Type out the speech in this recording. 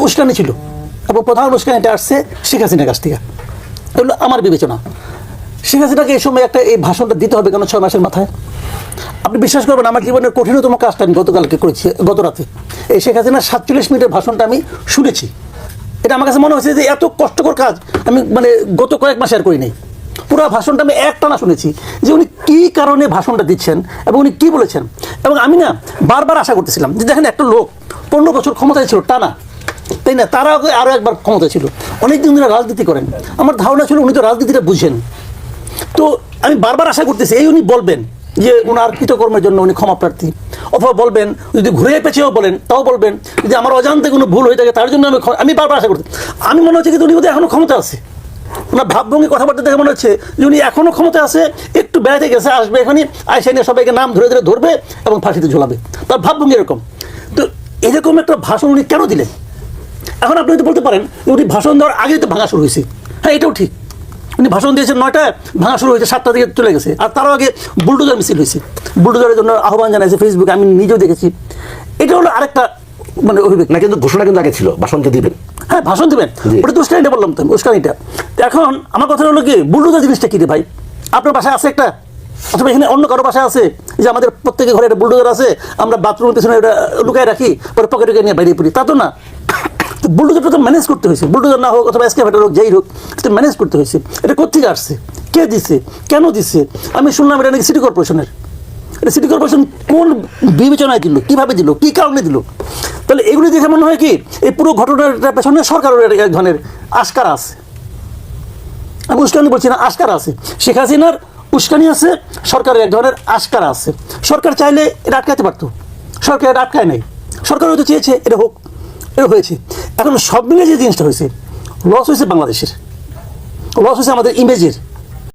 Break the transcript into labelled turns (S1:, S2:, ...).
S1: উস্কানি ছিল এবং প্রধান উস্কানিটা আসছে শেখ হাসিনার কাছ থেকে। এগুলো আমার বিবেচনা। শেখ হাসিনাকে এই সময় একটা এই ভাষণটা দিতে হবে কেন 6 মাসের মাথায়? আপনি বিশ্বাস করবেন আমার জীবনের কঠিনতম কাজটা আমি গতকালকে করেছি, গত রাতে এই শেখ হাসিনার 47 মিনিটের ভাষণটা আমি শুনেছি। এটা আমার কাছে মনে হয়েছে যে এত কষ্টকর কাজ আমি মানে গত কয়েক মাসে আর করি নাই। পুরো ভাষণটা আমি একটানা শুনেছি যে উনি কী কারণে ভাষণটা দিচ্ছেন এবং উনি কী বলেছেন। এবং আমি না বারবার আশা করতেছিলাম যে দেখেন একটা লোক 15 বছর ক্ষমতায় ছিল টানা, তাই না? তারা আরও একবার ক্ষমতায় ছিল, অনেক দিন ধরে রাজনীতি করেন। আমার ধারণা ছিল উনি তো রাজনীতিটা বুঝেন। তো আমি বারবার আশা করতেছি এই উনি বলবেন যে ওনার কৃতকর্মের জন্য উনি ক্ষমা প্রার্থী, অথবা বলবেন যদি ঘুরে পেঁচেও বলেন তাও বলবেন যে আমার অজান্তে কোনো ভুল হয়ে থাকে তার জন্য আমি বারবার আশা করছি। আমি মনে হচ্ছে কিন্তু উনি বোধহয় এখনও ক্ষমতা আছে, ওনার ভাবভঙ্গি কথাবার্তা দেখে মনে হচ্ছে যে উনি এখনও ক্ষমতা আছে, একটু বেড়াতে গেছে, আসবে এখানে আইসা নিয়ে সবাইকে নাম ধরে ধরে ধরবে এবং ফাঁসিতে ঝোলাবে, তার ভাবভঙ্গি এরকম। তো এরকম একটা ভাষণ উনি কেন দিলেন? এখন আপনি তো বলতে পারেন যে উনি ভাষণ দেওয়ার আগেই তো ভাঙা শুরু হয়েছে। হ্যাঁ, এটাও ঠিক, উনি ভাষণ দিয়েছেন 9টায়, ভাঙা শুরু হয়েছে 7টা দিকে চলে গেছে। আর তারও আগে বুলডোজার মিছিল হয়েছে, বুলডোজারের জন্য আহ্বান জানাইছে ফেসবুকে, আমি নিজেও দেখেছি। এটা হলো আরেকটা মানে অভিযোগ
S2: না, কিন্তু ঘোষণা কিন্তু আগে ছিল ভাষণটা দিবেন।
S1: হ্যাঁ, ভাষণ দেবেন, ওটা তো উস্কানিটা বললাম তো, উস্কানিটা। এখন আমার কথা হলো কি, বুলডোজার জিনিসটা কী রে ভাই? আপনার বাসায় আছে একটা, অথবা এখানে অন্য কারো বাসায় আছে যে আমাদের প্রত্যেকের ঘরে একটা বুলডোজার আছে, আমরা বাথরুমের পেছনে ওটা লুকায় রাখি, পরে পকেটে নিয়ে বাইরে পড়ি, তা তো না। বুলডোজারটা তো ম্যানেজ করতে হয়েছে, বুলডোজার না হোক অথবা এসকেভেটর হোক, যাই হোক, এটা ম্যানেজ করতে হয়েছে। এটা কোথেকে আসছে, কে দিচ্ছে, কেন দিচ্ছে? আমি শুনলাম এটা নাকি সিটি কর্পোরেশনের। এটা সিটি কর্পোরেশন কোন বিবেচনায় দিল, কীভাবে দিল, কী কারণে দিল? তাহলে এগুলি দেখে মনে হয় কি এই পুরো ঘটনাটার পেছনে সরকারের এক ধরনের আস্কারা আছে। আমি উস্কানি বলছি না, আস্কারা আছে। শেখ হাসিনার উস্কানি আছে, সরকারের এক ধরনের আস্কারা আছে। সরকার চাইলে এটা আটকাতে পারতো, সরকার এটা আটকায় নাই। সরকার হয়তো চেয়েছে এটা হোক, এটা হয়েছে। এখন সব মিলে যে জিনিসটা হয়েছে, লস হয়েছে বাংলাদেশের, লস হয়েছে আমাদের ইমেজের।